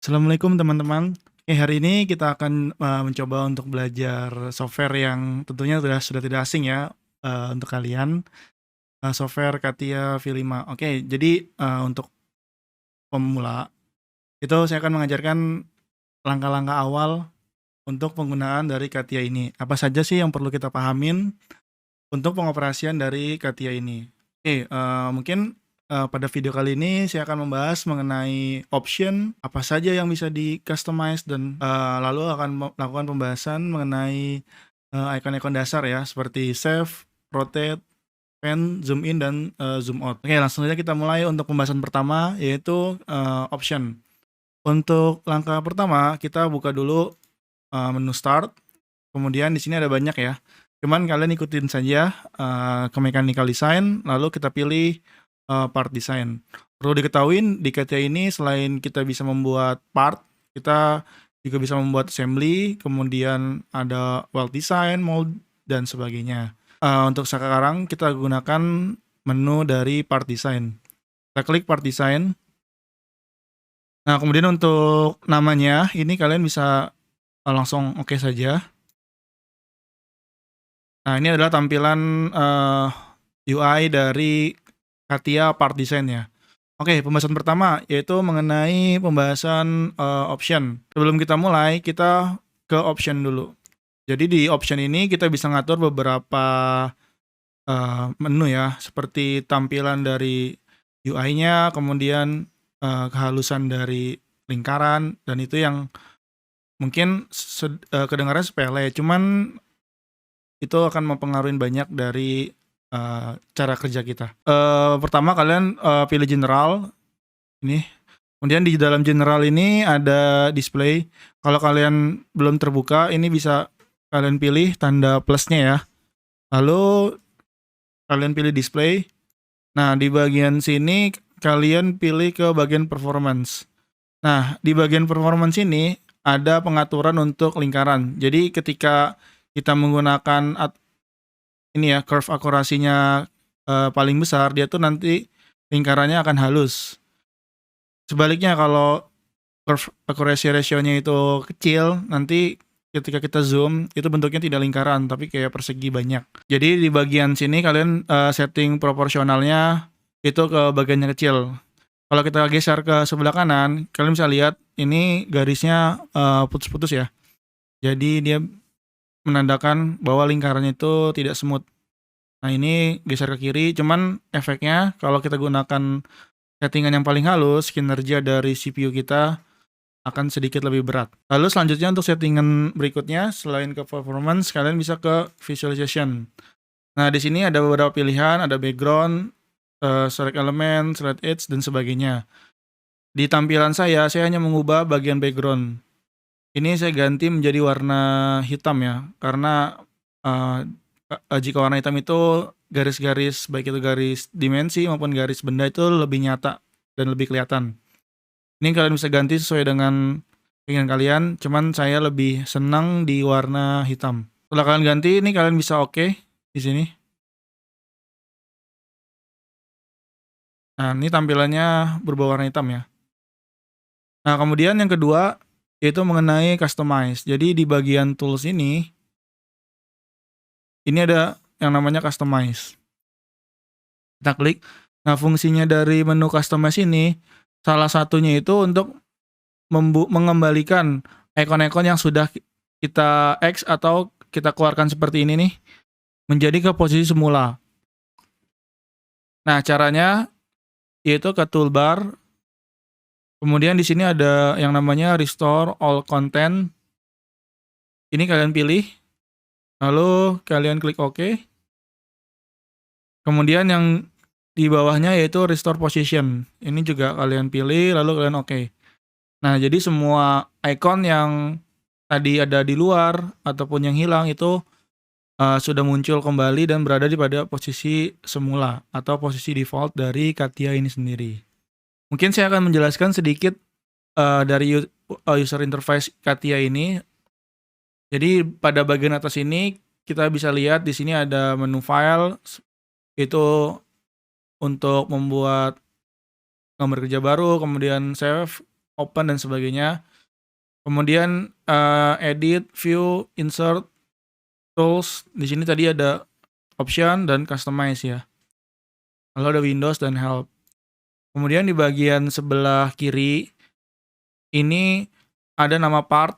Assalamualaikum teman-teman. Oke, hari ini kita akan mencoba untuk belajar software yang tentunya sudah tidak asing ya untuk kalian, software CATIA V5. Oke, jadi untuk pemula itu saya akan mengajarkan langkah-langkah awal untuk penggunaan dari CATIA ini. Apa saja sih yang perlu kita pahamin untuk pengoperasian dari CATIA ini? Oke, mungkin pada video kali ini saya akan membahas mengenai option, apa saja yang bisa di-customize dan lalu akan melakukan pembahasan mengenai icon-icon dasar ya, seperti save, rotate, pan, zoom in, dan zoom out. Oke, langsung saja kita mulai untuk pembahasan pertama, yaitu option. Untuk langkah pertama, kita buka dulu menu start. Kemudian di sini ada banyak ya. Cuman kalian ikutin saja ke mechanical design, lalu kita pilih part design. Perlu diketahui di CATIA ini selain kita bisa membuat part, kita juga bisa membuat assembly, kemudian ada weld design, mold, dan sebagainya. Untuk sekarang kita gunakan menu dari part design. Kita klik part design. Nah, kemudian untuk namanya, ini kalian bisa langsung oke saja. Nah, ini adalah tampilan UI dari CATIA part design ya. Oke, pembahasan pertama yaitu mengenai pembahasan option. Sebelum kita mulai, kita ke option dulu. Jadi di option ini kita bisa ngatur beberapa menu ya, seperti tampilan dari UI-nya, kemudian kehalusan dari lingkaran, dan itu yang mungkin kedengarannya sepele, cuman itu akan mempengaruhi banyak dari cara kerja kita. Pertama kalian pilih general ini. Kemudian di dalam general ini ada display. Kalau kalian belum terbuka, ini bisa kalian pilih tanda plusnya ya. Lalu kalian pilih display. Nah, di bagian sini kalian pilih ke bagian performance. Nah, di bagian performance ini ada pengaturan untuk lingkaran. Jadi ketika kita menggunakan ini ya, curve akurasinya paling besar, dia tuh nanti lingkarannya akan halus. Sebaliknya kalau curve accuracy ratio-nya itu kecil, nanti ketika kita zoom itu bentuknya tidak lingkaran tapi kayak persegi banyak. Jadi di bagian sini kalian setting proporsionalnya itu ke bagian yang kecil. Kalau kita geser ke sebelah kanan, kalian bisa lihat ini garisnya putus-putus ya. Jadi dia menandakan bahwa lingkarannya itu tidak smooth. Nah, ini geser ke kiri, cuman efeknya kalau kita gunakan settingan yang paling halus, kinerja dari CPU kita akan sedikit lebih berat. Lalu selanjutnya untuk settingan berikutnya, selain ke performance, kalian bisa ke visualization. Nah, di sini ada beberapa pilihan, ada background, select element, select edge, dan sebagainya. Di tampilan saya hanya mengubah bagian background. Ini saya ganti menjadi warna hitam ya, karena jika warna hitam itu garis-garis, baik itu garis dimensi maupun garis benda, itu lebih nyata dan lebih kelihatan. Ini kalian bisa ganti sesuai dengan keinginan kalian, cuman saya lebih senang di warna hitam. Setelah kalian ganti, ini kalian bisa oke di sini. Nah, ini tampilannya berubah warna hitam ya. Nah, kemudian yang kedua yaitu mengenai customize. Jadi di bagian tools ini ada yang namanya customize. Kita klik. Nah, fungsinya dari menu customize ini salah satunya itu untuk mengembalikan icon-icon yang sudah kita X atau kita keluarkan seperti ini nih menjadi ke posisi semula. Nah, caranya yaitu ke toolbar. Kemudian di sini ada yang namanya restore all content. Ini kalian pilih. Lalu kalian klik OK. Kemudian yang di bawahnya yaitu restore position. Ini juga kalian pilih lalu kalian OK. Nah, jadi semua icon yang tadi ada di luar ataupun yang hilang itu sudah muncul kembali dan berada pada posisi semula atau posisi default dari CATIA ini sendiri. Mungkin saya akan menjelaskan sedikit dari user interface CATIA ini. Jadi pada bagian atas ini kita bisa lihat di sini ada menu file, itu untuk membuat gambar kerja baru, kemudian save, open dan sebagainya. Kemudian edit, view, insert, tools. Di sini tadi ada option dan customize ya. Lalu ada Windows dan help. Kemudian di bagian sebelah kiri ini ada nama part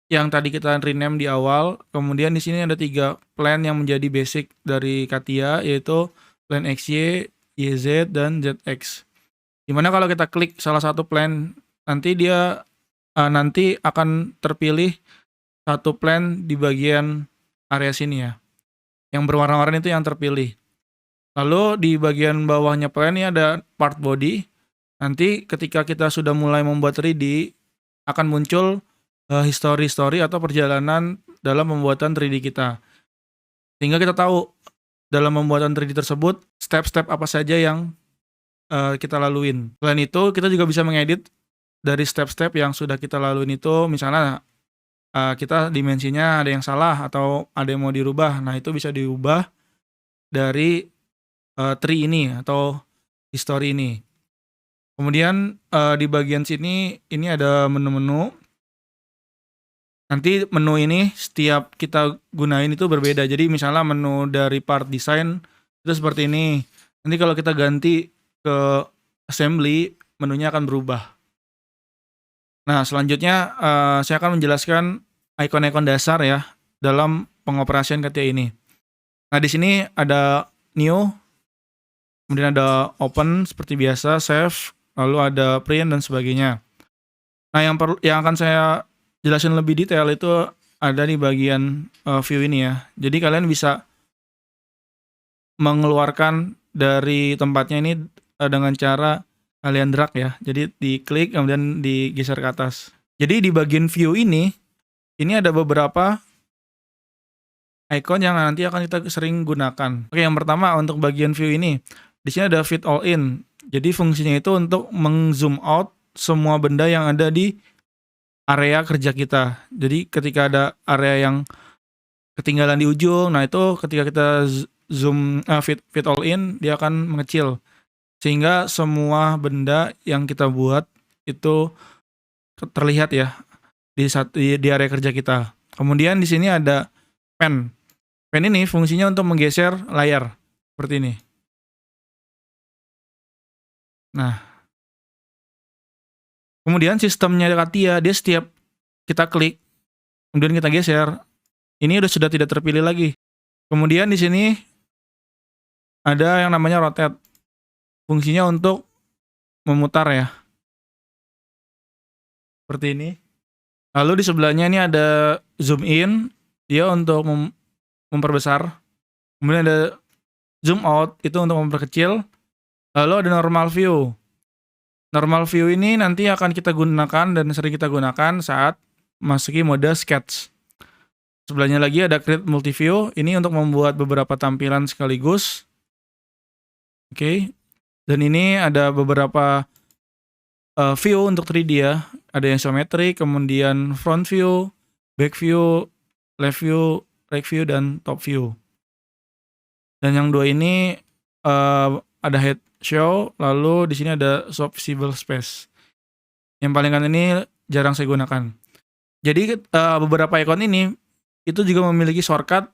yang tadi kita rename di awal. Kemudian di sini ada 3 plan yang menjadi basic dari Katia, yaitu plan XY, YZ, dan ZX. Dimana kalau kita klik salah satu plan, nanti dia nanti akan terpilih satu plan di bagian area sini ya. Yang berwarna-warni itu yang terpilih. Lalu di bagian bawahnya plan ini ada part body. Nanti ketika kita sudah mulai membuat 3D, akan muncul history atau perjalanan dalam pembuatan 3D kita. Sehingga kita tahu dalam pembuatan 3D tersebut, step-step apa saja yang kita laluin. Selain itu, kita juga bisa mengedit dari step-step yang sudah kita laluin itu. Misalnya kita dimensinya ada yang salah atau ada yang mau dirubah. Nah, itu bisa diubah dari tree ini atau history ini. Kemudian di bagian sini ini ada menu-menu. Nanti menu ini setiap kita gunain itu berbeda. Jadi misalnya menu dari part design itu seperti ini. Nanti kalau kita ganti ke assembly, menunya akan berubah. Nah, selanjutnya saya akan menjelaskan ikon-ikon dasar ya dalam pengoperasian Katia ini. Nah, di sini ada new, kemudian ada open seperti biasa, save, lalu ada print dan sebagainya. Nah, yang akan saya jelasin lebih detail itu ada di bagian view ini ya. Jadi kalian bisa mengeluarkan dari tempatnya ini dengan cara kalian drag ya. Jadi diklik kemudian digeser ke atas. Jadi di bagian view ini ada beberapa icon yang nanti akan kita sering gunakan. Oke, yang pertama untuk bagian view ini, di sini ada fit all in. Jadi fungsinya itu untuk meng-zoom out semua benda yang ada di area kerja kita. Jadi ketika ada area yang ketinggalan di ujung, nah itu ketika kita zoom fit all in, dia akan mengecil. Sehingga semua benda yang kita buat itu terlihat ya di area kerja kita. Kemudian di sini ada pen. Pen ini fungsinya untuk menggeser layar seperti ini. Nah, kemudian sistemnya Katia, dia setiap kita klik, kemudian kita geser, ini sudah tidak terpilih lagi. Kemudian di sini ada yang namanya rotate. Fungsinya untuk memutar ya. Seperti ini. Lalu di sebelahnya ini ada zoom in, dia untuk memperbesar. Kemudian ada zoom out, itu untuk memperkecil. Lalu ada normal view. Normal view ini nanti akan kita gunakan dan sering kita gunakan saat masuki mode sketch. Sebelahnya lagi ada create multiview, ini untuk membuat beberapa tampilan sekaligus. Oke. Dan ini ada beberapa view untuk 3D ya. Ada yang isometrik, kemudian front view, back view, left view, right view, dan top view. Dan yang dua ini ada head show, lalu di sini ada show visible space. Yang paling kanan ini jarang saya gunakan. Jadi beberapa icon ini itu juga memiliki shortcut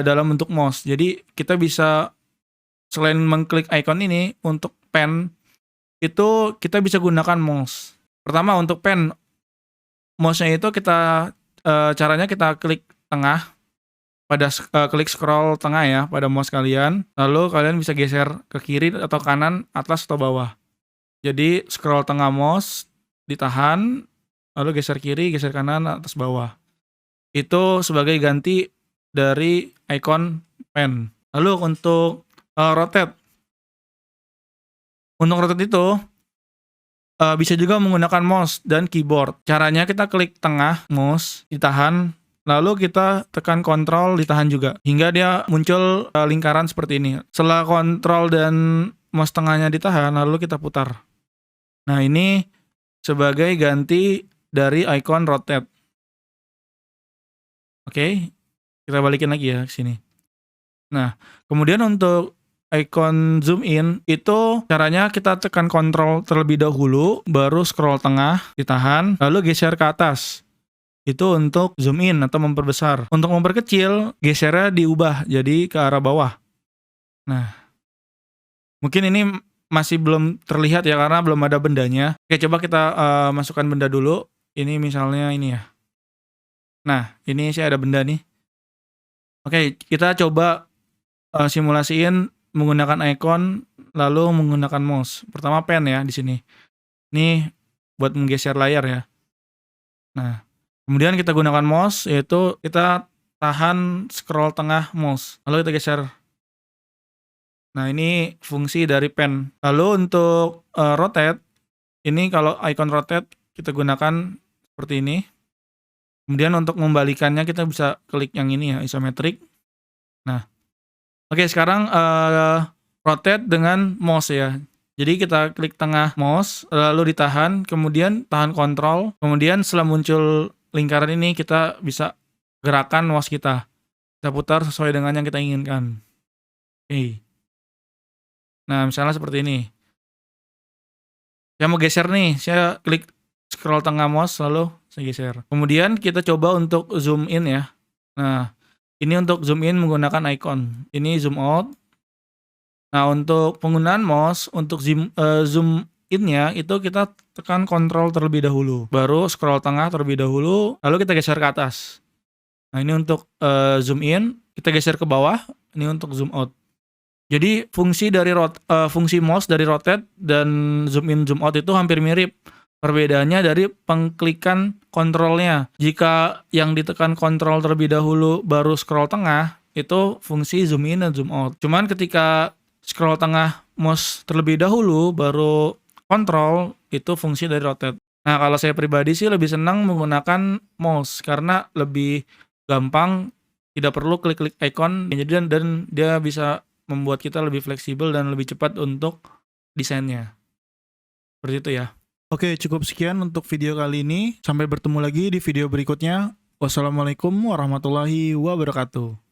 dalam bentuk mouse. Jadi kita bisa selain mengklik icon ini untuk pen, itu kita bisa gunakan mouse. Pertama untuk pen, mouse-nya itu caranya kita klik tengah, pada klik scroll tengah ya pada mouse kalian, lalu kalian bisa geser ke kiri atau kanan, atas atau bawah. Jadi scroll tengah mouse, ditahan, lalu geser kiri, geser kanan, atas bawah. Itu sebagai ganti dari icon pen. Lalu untuk rotate. Untuk rotate itu bisa juga menggunakan mouse dan keyboard. Caranya kita klik tengah mouse, ditahan, lalu kita tekan kontrol, ditahan juga, hingga dia muncul lingkaran seperti ini. Setelah kontrol dan mouse tengahnya ditahan, lalu kita putar. Nah, ini sebagai ganti dari icon rotate. Oke, kita balikin lagi ya ke sini. Nah, kemudian untuk icon zoom in, itu caranya kita tekan kontrol terlebih dahulu, baru scroll tengah, ditahan, lalu geser ke atas. Itu untuk zoom in atau memperbesar. Untuk memperkecil, gesernya diubah jadi ke arah bawah. Nah, mungkin ini masih belum terlihat ya karena belum ada bendanya. Oke, coba kita masukkan benda dulu. Ini misalnya ini ya. Nah, ini sih ada benda nih. Oke, kita coba simulasiin menggunakan icon lalu menggunakan mouse. Pertama pen ya di sini. Ini buat menggeser layar ya. Nah, kemudian kita gunakan mouse, yaitu kita tahan scroll tengah mouse. Lalu kita geser. Nah, ini fungsi dari pen. Lalu untuk rotate, ini kalau icon rotate kita gunakan seperti ini. Kemudian untuk membalikannya kita bisa klik yang ini ya, isometrik. Nah, oke, sekarang rotate dengan mouse ya. Jadi kita klik tengah mouse, lalu ditahan, kemudian tahan kontrol, kemudian setelah muncul lingkaran ini kita bisa gerakan mouse kita. Kita putar sesuai dengan yang kita inginkan. Oke. Nah, misalnya seperti ini. Saya mau geser nih, saya klik scroll tengah mouse lalu saya geser. Kemudian kita coba untuk zoom in ya. Nah, ini untuk zoom in menggunakan icon. Ini zoom out. Nah, untuk penggunaan mouse untuk zoom in-nya itu kita tekan kontrol terlebih dahulu, baru scroll tengah terlebih dahulu, lalu kita geser ke atas. Nah, ini untuk zoom in, kita geser ke bawah, ini untuk zoom out. Jadi fungsi dari fungsi mouse dari rotate dan zoom in zoom out itu hampir mirip. Perbedaannya dari pengklikan kontrolnya. Jika yang ditekan kontrol terlebih dahulu baru scroll tengah, itu fungsi zoom in dan zoom out. Cuman ketika scroll tengah mouse terlebih dahulu baru kontrol, itu fungsi dari rotate. Nah, kalau saya pribadi sih lebih senang menggunakan mouse karena lebih gampang, tidak perlu klik-klik icon, dan dia bisa membuat kita lebih fleksibel dan lebih cepat untuk desainnya. Seperti itu ya. Oke, cukup sekian untuk video kali ini. Sampai bertemu lagi di video berikutnya. Wassalamualaikum warahmatullahi wabarakatuh.